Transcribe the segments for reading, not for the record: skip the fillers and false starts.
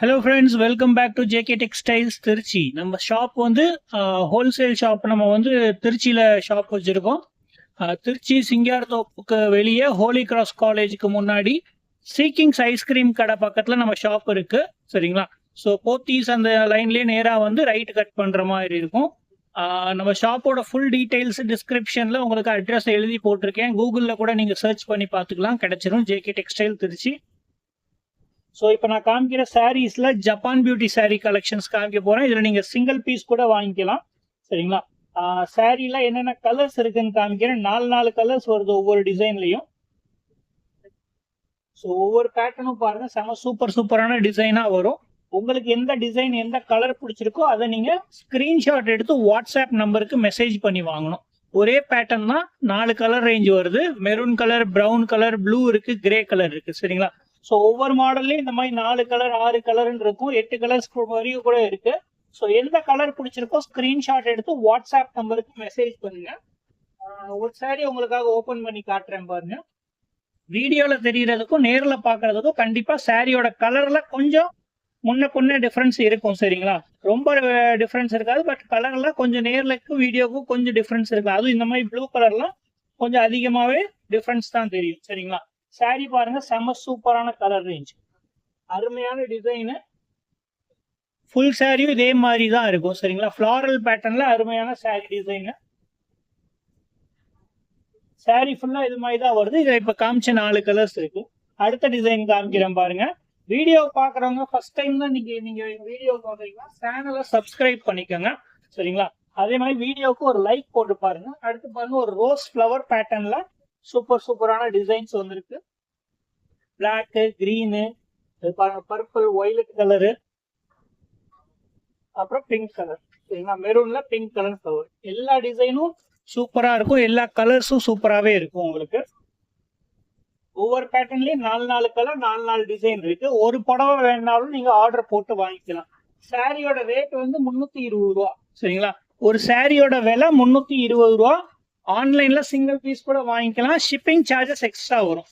Hello friends, welcome back to JK textiles Trichy. நம்ம shop வந்து wholesale shop. நம்ம வந்து திருச்சியில் ஷாப் வச்சுருக்கோம். திருச்சி சிங்காரத்தோப்புக்கு வெளியே ஹோலி கிராஸ் காலேஜுக்கு முன்னாடி சீக்கிங்ஸ் ஐஸ்கிரீம் கடை பக்கத்தில் நம்ம ஷாப் இருக்குது. சரிங்களா? ஸோ போத்தீஸ் அந்த லைன்லேயே நேராக வந்து ரைட் கட் பண்ணுற மாதிரி இருக்கும். நம்ம ஷாப்போட ஃபுல் டீட்டெயில்ஸ் டிஸ்கிரிப்ஷனில் உங்களுக்கு அட்ரஸ் எழுதி போட்டிருக்கேன். கூகுளில் கூட நீங்கள் சர்ச் பண்ணி பார்த்துக்கலாம், கிடைச்சிரும். JK textile Trichy. ஸோ இப்போ நான் காமிக்கிற சாரீஸில் ஜப்பான் பியூட்டி சாரீ கலெக்ஷன்ஸ் காமிக்க போகிறேன். இதில் நீங்கள் சிங்கிள் பீஸ் கூட வாங்கிக்கலாம். சரிங்களா? சாரீல என்னென்ன கலர்ஸ் இருக்குன்னு காமிக்கிறேன். 4 கலர்ஸ் வருது ஒவ்வொரு டிசைன்லையும். ஸோ ஒவ்வொரு பேட்டர்னும் பாருங்கள், செம சூப்பரான டிசைனாக வரும். உங்களுக்கு எந்த டிசைன் எந்த கலர் பிடிச்சிருக்கோ அதை நீங்கள் ஸ்க்ரீன்ஷாட் எடுத்து வாட்ஸ்அப் நம்பருக்கு மெசேஜ் பண்ணி வாங்கணும். ஒரே பேட்டர்ன் தான், 4 கலர் ரேஞ்ச் வருது. Maroon colour, brown colour, blue இருக்குது, கிரே கலர் இருக்குது. சரிங்களா? ஸோ ஒவ்வொரு மாடல்லையும் இந்த மாதிரி 4 கலர் 6 கலர்ன்னு இருக்கும். 8 கலர்ஸ் வரையும் கூட இருக்கு. ஸோ எந்த கலர் பிடிச்சிருக்கோ ஸ்கிரீன்ஷாட் எடுத்து வாட்ஸ்அப் நம்பருக்கு மெசேஜ் பண்ணுங்க. ஒரு சாரி உங்களுக்காக ஓப்பன் பண்ணி காட்டுறேன் பாருங்க. வீடியோவில் தெரியறதுக்கும் நேரில் பார்க்கறதுக்கும் கண்டிப்பாக சாரியோட கலர்ல கொஞ்சம் முன்ன டிஃப்ரென்ஸ் இருக்கும். சரிங்களா? ரொம்ப டிஃப்ரென்ஸ் இருக்காது, பட் கலர்ல கொஞ்சம் நேர்லக்கும் வீடியோக்கும் கொஞ்சம் டிஃப்ரென்ஸ் இருக்கு. அதுவும் இந்த மாதிரி ப்ளூ கலர்லாம் கொஞ்சம் அதிகமாகவே டிஃப்ரென்ஸ் தான் தெரியும். சரிங்களா? சாரி பாருங்க, செம சூப்பரான கலர் ரேஞ்ச், அருமையான டிசைனு. ஃபுல் சாரியும் இதே மாதிரி தான் இருக்கும். சரிங்களா? ஃப்ளாரல் பேட்டர்ன்ல அருமையான சாரி டிசைனு. சாரி ஃபுல்லா இது மாதிரி தான் வருது. இதுல இப்ப காமிச்ச 4 கலர்ஸ் இருக்கு. அடுத்த டிசைன் காமிக்கிறேன் பாருங்க. வீடியோ பாக்குறவங்க ஃபர்ஸ்ட் டைம் தான் நீங்க வீடியோ பாக்குறீங்கன்னா சேனலை சப்ஸ்கிரைப் பண்ணிக்கோங்க. சரிங்களா? அதே மாதிரி வீடியோக்கு ஒரு லைக் போட்டு பாருங்க. அடுத்து பாருங்க, ஒரு ரோஸ் ஃப்ளவர் பேட்டர்ன்ல சூப்பரான டிசைன்ஸ் வந்திருக்கு. Black, green, purple, violet colour, அப்புறம் பிங்க் கலர். சரிங்களா? மெரூன்ல பிங்க் கலர் ஃப்ளவர். எல்லா டிசைனும் சூப்பரா இருக்கும். எல்லா கலர்ஸும் சூப்பராகவே இருக்கும். உங்களுக்கு ஒவ்வொரு பேட்டர்ன்லயும் 4 கலர் 4 டிசைன் இருக்கு. ஒரு புடவை வேணாலும் நீங்க ஆர்டர் போட்டு வாங்கிக்கலாம். சாரியோட ரேட் வந்து 320 ரூபா. சரிங்களா? ஒரு சாரியோட விலை 320 ரூபா. ஆன்லைன்ல சிங்கிள் பீஸ் கூட வாங்கிக்கலாம். ஷிப்பிங் சார்ஜஸ் எக்ஸ்ட்ரா வரும்.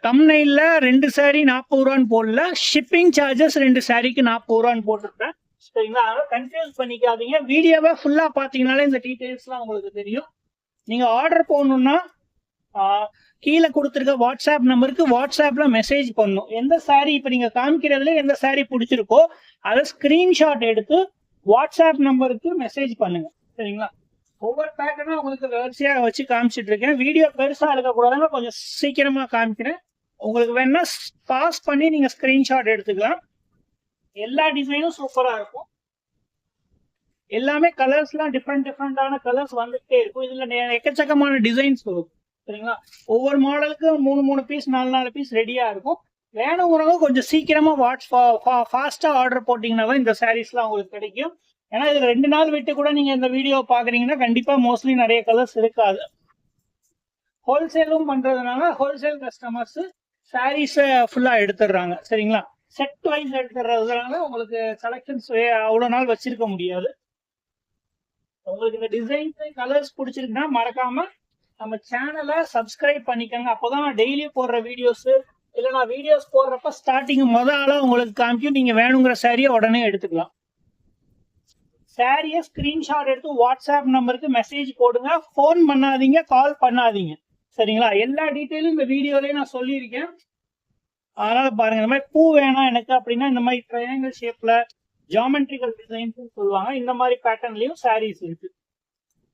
தம்ப்நெயில்ல 2 சாரி 40 ரூபான்னு போடல, ஷிப்பிங் சார்ஜஸ் 2 சாரிக்கு 40 ரூபான்னு போட்டிருப்பேன். சரிங்களா? அதனால கன்ஃபியூஸ் பண்ணிக்காதீங்க. வீடியோவை ஃபுல்லா பாத்தீங்கன்னாலே இந்த டீடைல்ஸ்லாம் உங்களுக்கு தெரியும். நீங்க ஆர்டர் போடணும்னா கீழே கொடுத்துருக்க வாட்ஸ்அப் நம்பருக்கு வாட்ஸ்அப்ல மெசேஜ் பண்ணணும். எந்த சாரி இப்ப நீங்க காமிக்கிறதுல எந்த சாரி பிடிச்சிருக்கோ அதை ஸ்கிரீன்ஷாட் எடுத்து வாட்ஸ்அப் நம்பருக்கு மெசேஜ் பண்ணுங்க. சரிங்களா? ஒவ்வொரு பேட்டர்னும் உங்களுக்கு வரிசையாக வச்சு காமிச்சிட்டு இருக்கேன். வீடியோ பெருசா இருக்கக்கூடாதுங்க, கொஞ்சம் சீக்கிரமா காமிக்கிறேன். உங்களுக்கு வேணா பாஸ் பண்ணி நீங்க ஸ்கிரீன்ஷாட் எடுத்துக்கலாம். எல்லா டிசைனும் சூப்பரா இருக்கும். எல்லாமே கலர்ஸ்லாம் டிஃப்ரெண்டான கலர்ஸ் வந்துட்டே இருக்கும். இதுல எக்கச்சக்கமான டிசைன்ஸ் வரும். சரிங்களா? ஒவ்வொரு மாடலுக்கு 3 பீஸ் 4 பீஸ் ரெடியா இருக்கும். வேணுங்கிறவங்க கொஞ்சம் சீக்கிரமா ஃபாஸ்டா ஆர்டர் போட்டீங்கன்னா தான் இந்த சாரீஸ்லாம் உங்களுக்கு கிடைக்கும். ஏன்னா இதுல 2 நாள் விட்டு கூட நீங்க இந்த வீடியோ பாக்குறீங்கன்னா கண்டிப்பா மோஸ்ட்லி நிறைய கலர்ஸ் இருக்காது. ஹோல்சேலும் பண்றதுனால ஹோல்சேல் கஸ்டமர்ஸ் சாரீஸ் ஃபுல்லா எடுத்துடுறாங்க. சரிங்களா? செட் வைஸ் எடுத்துறதுனால உங்களுக்கு கலெக்ஷன்ஸ் அவ்வளவு நாள் வச்சிருக்க முடியாது. உங்களுக்கு இந்த டிசைன்ஸ் கலர்ஸ் பிடிச்சிருக்குன்னா மறக்காம நம்ம சேனலை சப்ஸ்கிரைப் பண்ணிக்கோங்க. அப்போதான் நான் டெய்லி போடுற வீடியோஸ் இல்ல நான் வீடியோஸ் போடுறப்ப ஸ்டார்டிங் ஆளா உங்களுக்கு காமிக்கும். நீங்க வேணுங்கிற சாரியை உடனே எடுத்துக்கலாம். சாரியை ஸ்கிரீன்ஷாட் எடுத்து வாட்ஸ்அப் நம்பருக்கு மெசேஜ் போடுங்க. ஃபோன் பண்ணாதீங்க, கால் பண்ணாதீங்க. சரிங்களா? எல்லா டீட்டெயிலும் இந்த வீடியோலயே நான் சொல்லியிருக்கேன். அதனால பாருங்க, இந்த மாதிரி பூ வேணாம் எனக்கு அப்படின்னா இந்த மாதிரி ட்ரையாங்கிள் ஷேப்ல ஜியாமெட்ரிக்கல் டிசைன்ஸ் சொல்லுவாங்க. இந்த மாதிரி பேட்டர்ன்லயும் சாரீஸ் இருக்கு.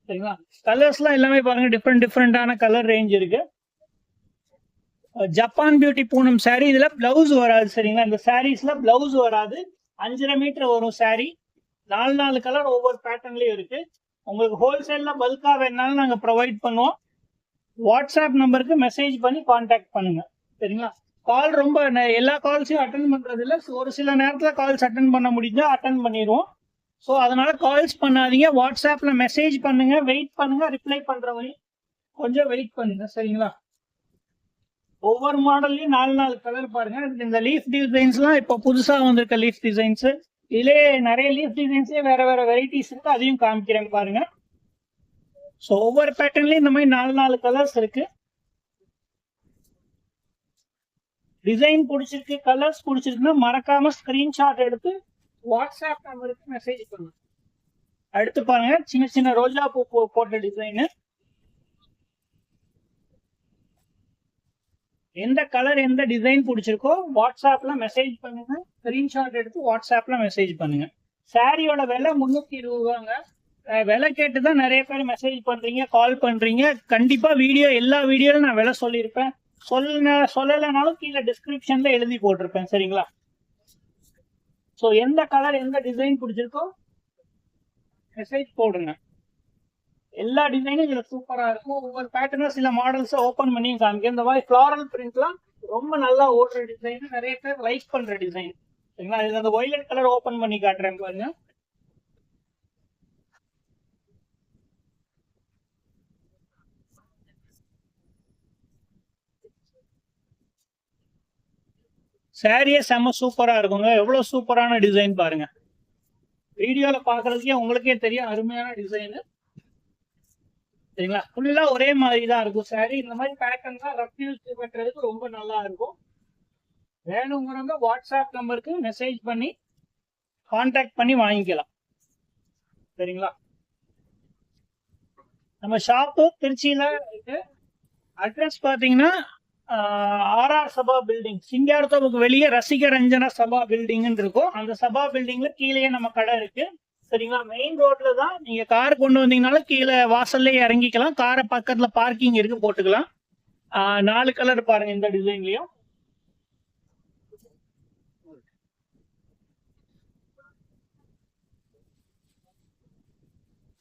சரிங்களா? கலர்ஸ்லாம் எல்லாமே பாருங்க, டிஃப்ரெண்டான கலர் ரேஞ்ச் இருக்கு. Japan beauty Poonam sorry. இதுல பிளவுஸ் வராது. சரிங்களா? இந்த சாரீஸ்ல பிளவுஸ் வராது. 5.5 மீட்டர் வரும் சாரி. 4 கலர் ஒவ்வொரு பேட்டர்ன்லயும் இருக்கு. உங்களுக்கு ஹோல்சேல்ல பல்கா வேணாலும் நாங்க ப்ரொவைட் பண்ணுவோம். வாட்ஸ்அப் நம்பருக்கு மெசேஜ் பண்ணி கான்டாக்ட் பண்ணுங்க. சரிங்களா? கால் ரொம்ப எல்லா கால்ஸையும் அட்டன் பண்றது இல்லை. ஒரு சில நேரத்துல கால்ஸ் அட்டன் பண்ண முடிஞ்சா அட்டன் பண்ணிடுவோம். ஸோ அதனால கால்ஸ் பண்ணாதீங்க, வாட்ஸ்அப்ல மெசேஜ் பண்ணுங்க. வெயிட் பண்ணுங்க, ரிப்ளை பண்ற வரையும் கொஞ்சம் வெயிட் பண்ணுங்க. சரிங்களா? ஒவ்வொரு மாடல்லையும் 4 கலர் பாருங்க. இந்த லீஃப் டிசைன்ஸ்லாம் இப்போ புதுசா வந்திருக்க லீஃப் டிசைன்ஸ். இதுல நிறைய லீஃப் டிசைன்ஸே வேற வெரைட்டிஸ் இருக்கு, அதையும் காமிக்கிறேன் பாருங்க. ஸோ ஒவ்வொரு பேட்டர்ன்லயும் இந்த மாதிரி 4 கலர்ஸ் இருக்கு. டிசைன் பிடிச்சிருக்கு, கலர்ஸ் பிடிச்சிருக்குன்னா மறக்காம ஸ்கிரீன்ஷாட் எடுத்து வாட்ஸ்அப் நம்பருக்கு மெசேஜ் பண்ணுங்க. அடுத்து பாருங்க, சின்ன சின்ன ரோஜா பூ போட்ட டிசைனு. எந்த கலர் எந்த டிசைன் பிடிச்சிருக்கோ வாட்ஸ்அப்ல மெசேஜ் பண்ணுங்க. ஸ்கிரீன்ஷாட் எடுத்து வாட்ஸ்அப்ல மெசேஜ் பண்ணுங்க. சாரியோட விலை 320 ரூபாங்க. விலை கேட்டு தான் நிறைய பேர் மெசேஜ் பண்றீங்க, கால் பண்றீங்க. கண்டிப்பா எல்லா வீடியோலும் நான் விலை சொல்லியிருப்பேன். சொல்லலைனாலும் கீழே டிஸ்கிரிப்ஷன்ல எழுதி போட்டிருப்பேன். சரிங்களா? ஸோ எந்த கலர் எந்த டிசைன் பிடிச்சிருக்கோ மெசேஜ் போடுங்க. எல்லா டிசைனும் இதுல சூப்பரா இருக்கும். ஒவ்வொரு பேட்டர்னும் சில மாடல்ஸ் ஓபன் பண்ணி காமிக்க. இந்த மாதிரி ஃபிளாரல் பிரிண்ட்லாம் ரொம்ப நல்லா ஓடுற டிசைன், நிறைய பேர் லைக் பண்ற டிசைன். சரிங்களா? இதுல அந்த வயலட் கலர் ஓபன் பண்ணி காட்டுறேன் பாருங்க. சாரியே செம்ம சூப்பரா இருக்குங்க. எவ்வளவு சூப்பரான டிசைன் பாருங்க. வீடியோல பாக்குறதுக்கே உங்களுக்கே தெரியும் அருமையான டிசைன். சரிங்களா? ஃபுல்லா ஒரே மாதிரி தான் இருக்கும் சாரி. இந்த மாதிரி பேட்டர்ன் தான் ரஃப்யூஸ் பண்றதுக்கு ரொம்ப நல்லா இருக்கும். வேணுங்கிறவங்க வாட்ஸ்அப் நம்பருக்கு மெசேஜ் பண்ணி கான்டாக்ட் பண்ணி வாங்கிக்கலாம். சரிங்களா? நம்ம ஷாப்பு திருச்சியில இருக்கு. அட்ரஸ் பாத்தீங்கன்னா ஆர்ஆர் சபா பில்டிங், சிங்காரத்தோப்புக்கு வெளியே ரசிக ரஞ்சனா சபா பில்டிங் இருக்கும். அந்த சபா பில்டிங்ல கீழே நம்ம கடை இருக்கு. சரிங்களா? மெயின் ரோட்ல தான். நீங்க கார் கொண்டு வந்தீங்கனாலும் கீழே வாசல்லே இறங்கிக்கலாம். காரை பக்கத்துல பார்க்கிங் இருக்கு, போட்டுக்கலாம். 4 கலர் பாருங்க இந்த டிசைன்லயும்.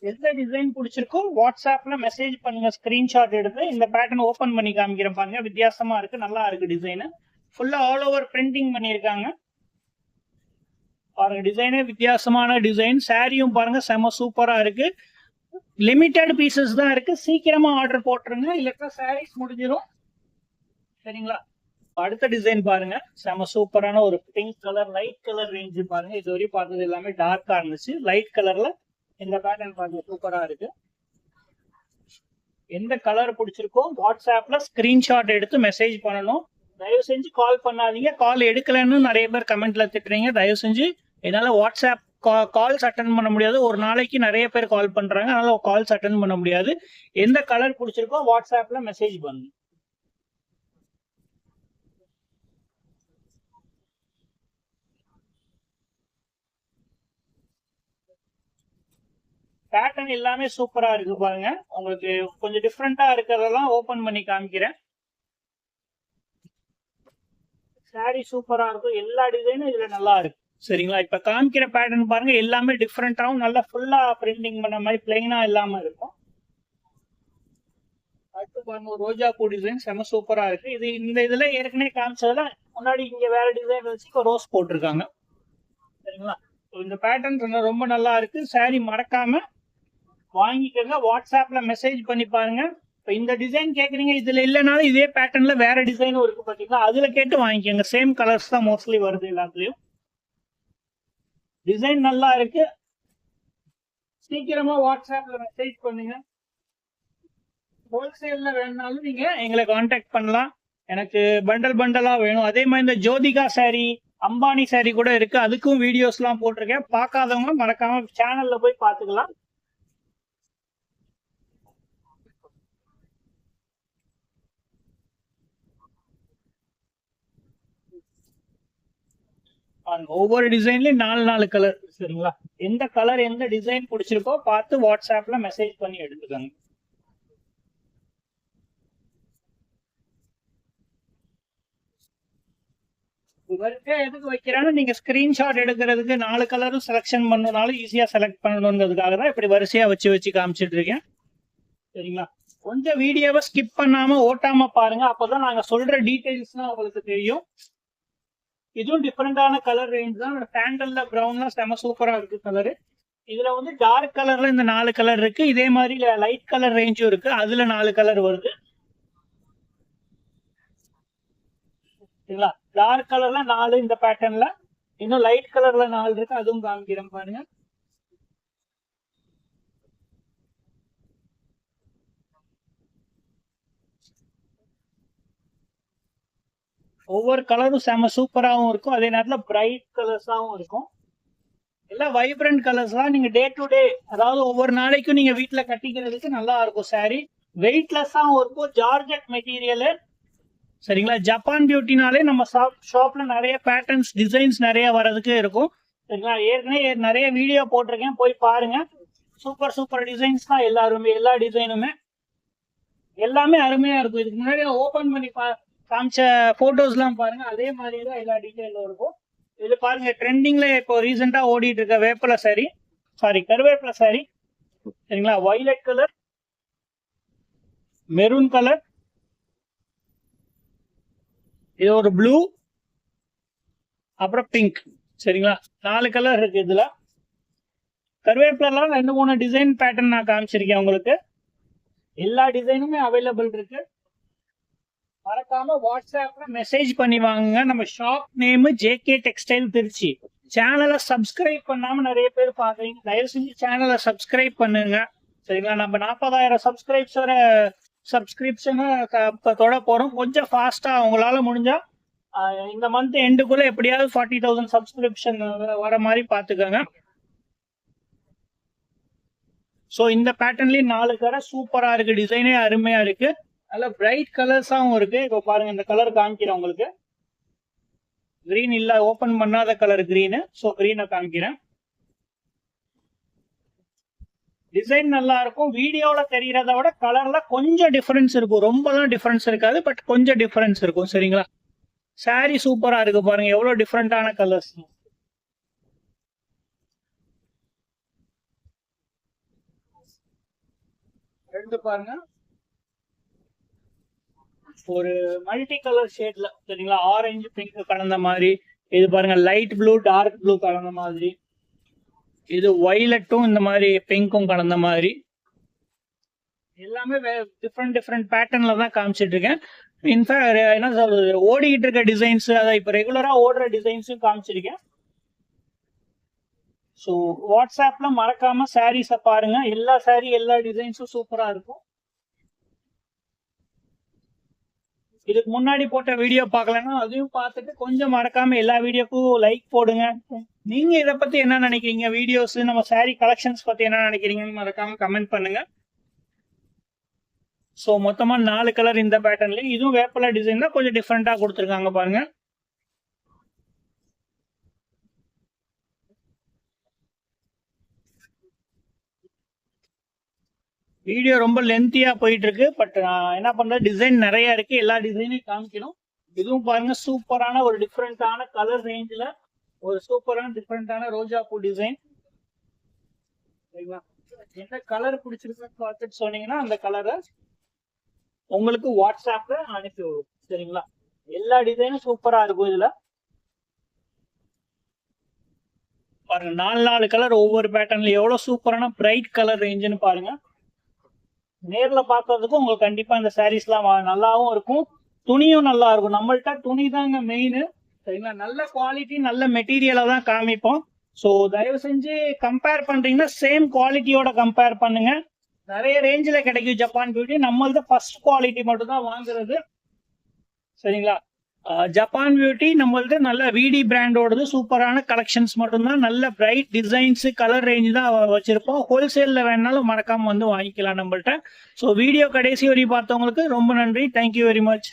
எந்த டிசைன் பிடிச்சிருக்கோ வாட்ஸ்அப்ல மெசேஜ் பண்ணுங்க. ஸ்கிரீன்ஷாட் எடுத்து இந்த பேட்டர்ன் ஓபன் பண்ணி காமிக்கிறேன் பாருங்க. வித்தியாசமா இருக்கு, நல்லா இருக்கு டிசைன். ஃபுல்லா ஆல் ஓவர் பிரிண்டிங் பண்ணியிருக்காங்க பாருங்க. டிசைனே வித்தியாசமான டிசைன். சாரியும் பாருங்க செம சூப்பரா இருக்கு. லிமிட்டெட் பீசஸ் தான் இருக்கு. சீக்கிரமா ஆர்டர் போட்டுருங்க, இல்லைன்னா சாரீஸ் முடிஞ்சிடும். சரிங்களா? அடுத்த டிசைன் பாருங்க, செம சூப்பரான ஒரு pink colour, light colour range பாருங்க. இது வரையும் பார்த்தது எல்லாமே டார்க்கா இருந்துச்சு. லைட் கலர்ல இந்த பேட்டர்ன் பாருங்க, சூப்பரா இருக்கு. எந்த கலர் பிடிச்சிருக்கோ வாட்ஸ்அப்ல ஸ்கிரீன்ஷாட் எடுத்து மெசேஜ் பண்ணணும். தயவு செஞ்சு கால் பண்ணாதீங்க. கால் எடுக்கலன்னு நிறைய பேர் கமெண்ட்ல திட்டுறீங்க. தயவு செஞ்சு, என்னால வாட்ஸ்அப் கால்ஸ் அட்டன் பண்ண முடியாது. ஒரு நாளைக்கு நிறைய பேர் கால் பண்றாங்க, அதனால கால்ஸ் அட்டன் பண்ண முடியாது. எந்த கலர் பிடிச்சிருக்கோ வாட்ஸ்அப்ல மெசேஜ் பண்ணுங்க. பேட்டர்ன் எல்லாமே சூப்பரா இருக்கு பாருங்க. உங்களுக்கு கொஞ்சம் டிஃப்ரெண்டா இருக்கிறதெல்லாம் ஓபன் பண்ணி காமிக்கிறேன். சாரி சூப்பரா இருக்கும். எல்லா டிசைனும் இதுல நல்லா இருக்கு. சரிங்களா? இப்ப காமிக்கிற பேட்டர்ன் பாருங்க, எல்லாமே டிஃப்ரெண்டாவும் நல்லா ஃபுல்லா பிரிண்டிங் பண்ண மாதிரி பிளைனா இல்லாம இருக்கும். அடுத்து பாருங்க, ஒரு ரோஜா பூ டிசைன் செம சூப்பரா இருக்கு. இது இந்த இதுல ஏற்கனவே காமிச்சதுல முன்னாடி இங்க வேற டிசைன் வச்சு இப்போ ரோஸ் போட்டிருக்காங்க. சரிங்களா? இந்த பேட்டர்ன் ரொம்ப நல்லா இருக்கு. சாரி மறக்காம வாங்கிக்கோங்க. வாட்ஸ்அப்ல மெசேஜ் பண்ணி பாருங்க. இப்போ இந்த டிசைன் கேட்குறீங்க, இதுல இல்லைனாலும் இதே பேட்டர்ன்ல வேற டிசைனும் இருக்கு பாத்தீங்களா, அதுல கேட்டு வாங்கிக்கோங்க. சேம் கலர்ஸ் தான் மோஸ்ட்லி வருது எல்லாத்துலயும். டிசைன் நல்லா இருக்கு. சீக்கிரமா வாட்ஸ்அப்ல மெசேஜ் பண்ணுங்க. ஹோல்சேல்ல வேணும்னாலும் நீங்க எங்களை கான்டாக்ட் பண்ணலாம். எனக்கு பண்டல் பண்டலா வேணும். அதே மாதிரி இந்த ஜோதிகா சாரி, அம்பானி சாரி கூட இருக்கு. அதுக்கும் வீடியோஸ் எல்லாம் போட்டிருக்கேன். பார்க்காதவங்க மறக்காம சேனல்ல போய் பார்த்துக்கலாம். ஒவ்வொரு டிசைன்லயும் 4 கலர். சரிங்களா? எந்த கலர் எந்த டிசைன் பிடிச்சிருக்கோ பார்த்து வாட்ஸ்அப்ல மெசேஜ் பண்ணி எடுத்துக்கோங்க. இவருக்கே எதுக்கு வைக்கிறான்னு, நீங்க ஸ்கிரீன்ஷாட் எடுக்கிறதுக்கு 4 கலரும் செலக்ஷன் பண்ணனாலும் ஈஸியா செலக்ட் பண்ணணுங்கிறதுக்காக தான் இப்படி வரிசையா வச்சு வச்சு காமிச்சிட்டு இருக்கேன். சரிங்களா? கொஞ்சம் வீடியோவை ஸ்கிப் பண்ணாம ஓட்டாம பாருங்க. அப்பதான் நாங்க சொல்ற டீடைல்ஸ்லாம் உங்களுக்கு தெரியும். இதுவும் டிஃப்ரெண்டான கலர் ரேஞ்ச் தான். சாண்டல்ல ப்ரௌன்ல செம சூப்பரா இருக்கு கலரு. இதுல வந்து டார்க் கலர்ல இந்த 4 கலர் இருக்கு. இதே மாதிரி லைட் கலர் ரேஞ்சும் இருக்கு, அதுல 4 கலர் வருது. சரிங்களா? டார்க் கலர்ல 4 இந்த பேட்டர்ன்ல, இன்னும் லைட் கலர்ல 4 இருக்கு, அதுவும் காமிக்கிறேன் பாருங்க. ஒவ்வொரு கலரும் செம சூப்பராகவும் இருக்கும், அதே நேரத்தில் பிரைட் கலர்ஸாகவும் இருக்கும். எல்லாம் வைப்ரண்ட் கலர்ஸ்லாம் நீங்க டே டு டே, அதாவது ஒவ்வொரு நாளைக்கும் நீங்க வீட்டுல கட்டிக்கிறதுக்கு நல்லா இருக்கும். சாரி வெயிட்லெஸ்ஸாகவும் இருக்கும், ஜார்ஜெட் மெட்டீரியல். சரிங்களா, ஜப்பான் பியூட்டினாலே நம்ம ஷாப்ல நிறைய பேட்டர்ன்ஸ் டிசைன்ஸ் நிறைய வர்றதுக்கு இருக்கும். சரிங்களா, ஏற்கனவே நிறைய வீடியோ போட்டிருக்கேன், போய் பாருங்க. சூப்பர் சூப்பர் டிசைன்ஸ் தான் எல்லாருமே, எல்லா டிசைனுமே எல்லாமே அருமையா இருக்கும். இதுக்கு முன்னாடி ஓபன் பண்ணி காமிச்ச போட்டோஸ்லாம் பாருங்க, அதே மாதிரி தான் எல்லா டீட்டெயிலும் இருக்கும். இது பாருங்க, ட்ரெண்டிங்ல இப்போ ரீசெண்டா ஓடிட்டு இருக்க வேப்பிலை சாரி, கருவேப்பிலை சாரி. சரிங்களா, வயலட் கலர், மெரூன் கலர், இது ஒரு ப்ளூ, அப்புறம் பிங்க். சரிங்களா, 4 கலர் இருக்கு இதுல. கருவேப்பிலாம் 2-3 டிசைன் பேட்டர்ன் நான் காமிச்சிருக்கேன் உங்களுக்கு. எல்லா டிசைனுமே அவைலபிள் இருக்கு. மறக்காம வாட்ஸ்அப்ல மெசேஜ் பண்ணி வாங்குங்க. நம்ம shop name JK textile Trichy. சேனலை சப்ஸ்கிரைப் பண்ணாம நிறைய பேர் பாக்குறீங்க, தயவு செஞ்சு சேனலை சப்ஸ்கிரைப் பண்ணுங்க. சரிங்களா, நம்ம 40,000 சப்ஸ்கிரிப்ஷனை தொட போறோம். கொஞ்சம் ஃபாஸ்டா உங்களால முடிஞ்சா இந்த மந்த் எண்டுக்குள்ள எப்படியாவது 40,000 சப்ஸ்கிரிப்ஷன் வர மாதிரி பாத்துக்கோங்க. ஸோ இந்த பேட்டர்ன்லயும் 4 கலர் சூப்பரா இருக்கு, டிசைனே அருமையா இருக்கு, நல்ல பிரைட் கலர்ஸாகவும் இருக்கு. இப்போ பாருங்க, இந்த கலர் காமிக்கிறேன் உங்களுக்கு. கிரீன் இல்ல, ஓபன் பண்ணாத கலர் கிரீனு. ஸோ கிரீனை காமிக்கிறேன். டிசைன் நல்லா இருக்கும். வீடியோல தெரியறத விட கலர்ல கொஞ்சம் டிஃபரன்ஸ் இருக்கும், ரொம்பலாம் டிஃபரன்ஸ் இருக்காது, பட் கொஞ்சம் டிஃபரன்ஸ் இருக்கும். சரிங்களா, சாரி சூப்பரா இருக்கு பாருங்க, எவ்வளவு டிஃபரெண்டான கலர்ஸ். ரெண்டு பாருங்க, ஒரு மல்டி கலர் ஷேட்ல. சரிங்களா, ஆரஞ்சு பிங்க் கலந்த மாதிரி. இது பாருங்க, லைட் ப்ளூ டார்க் ப்ளூ கலந்த மாதிரி. இது வயலட்டும் இந்த மாதிரி பிங்க்கும் கலந்த மாதிரி. எல்லாமே டிஃப்ரெண்ட் பேட்டர்ன்ல தான் காமிச்சிட்டு இருக்கேன். இன்ஃபேக்ட் என்ன சொல்றது, ஓடிக்கிட்டு இருக்க டிசைன்ஸ், அதை இப்போ ரெகுலரா ஓடுற டிசைன்ஸும் காமிச்சிருக்கேன். ஸோ வாட்ஸ்அப்ல மறக்காம சாரீஸை பாருங்க, எல்லா சாரீ எல்லா டிசைன்ஸும் சூப்பரா இருக்கும். இதுக்கு முன்னாடி போட்ட வீடியோ பார்க்கலன்னா அதையும் பார்த்துட்டு கொஞ்சம் மறக்காம எல்லா வீடியோக்கும் லைக் போடுங்க. நீங்க இதை பத்தி என்ன நினைக்கிறீங்க, வீடியோஸ் நம்ம சாரீ கலெக்ஷன்ஸ் பத்தி என்ன நினைக்கிறீங்கன்னு மறக்காம கமெண்ட் பண்ணுங்க. ஸோ மொத்தமா 4 கலர் இந்த பேட்டர்ன்ல. இதுவும் வேப்பிலை டிசைன் தான், கொஞ்சம் டிஃப்ரெண்டா கொடுத்துருக்காங்க பாருங்க. வீடியோ ரொம்ப லென்த்தியா போயிட்டு இருக்கு, பட் நான் என்ன பண்றேன், டிசைன் நிறைய இருக்கு, எல்லா டிசைனையும் காமிக்கணும். இதுவும் பாருங்க, சூப்பரான ஒரு டிஃப்ரெண்டான கலர் ரேஞ்சில் ஒரு சூப்பரான டிஃப்ரெண்டான ரோஜா பூ டிசைன். சரிங்களா, என்ன கலர் பிடிச்சிருக்குன்னு பார்த்துட்டு சொன்னீங்கன்னா அந்த கலரை உங்களுக்கு வாட்ஸ்அப்ல அனுப்பி விடும். சரிங்களா, எல்லா டிசைனும் சூப்பரா இருக்கும். இதுல பாருங்க, 4 கலர் ஒவ்வொரு பேட்டர்ன்ல எவ்வளவு சூப்பரான பிரைட் கலர் ரேஞ்சுன்னு பாருங்க. நேர்ல பார்த்ததுக்கும் உங்களுக்கு கண்டிப்பா இந்த சாரீஸ்லாம் நல்லாவும் இருக்கும், துணியும் நல்லா இருக்கும். நம்மள்ட்ட துணி தாங்க மெயின். சரிங்களா, நல்ல குவாலிட்டி நல்ல மெட்டீரியலை தான் காமிப்போம். ஸோ தயவு செஞ்சு கம்பேர் பண்றீங்கன்னா சேம் குவாலிட்டியோட கம்பேர் பண்ணுங்க. நிறைய ரேஞ்சில் கிடைக்கும் ஜப்பான் பியூட்டி, நம்மளது ஃபர்ஸ்ட் குவாலிட்டி மட்டும் தான் வாங்குறது. சரிங்களா, ஜப்பான் பியூட்டி நம்மளது நல்ல விடி பிராண்டோடது சூப்பரான கலெக்ஷன்ஸ் மட்டும்தான், நல்ல பிரைட் டிசைன்ஸ் கலர் ரேஞ்ச் தான் வச்சிருப்போம். ஹோல்சேல்ல வேணாலும் மறக்காம வந்து வாங்கிக்கலாம் நம்மள்ட்ட. ஸோ வீடியோ கடைசி வரை பார்த்தவங்களுக்கு ரொம்ப நன்றி, தேங்க்யூ வெரி மச்.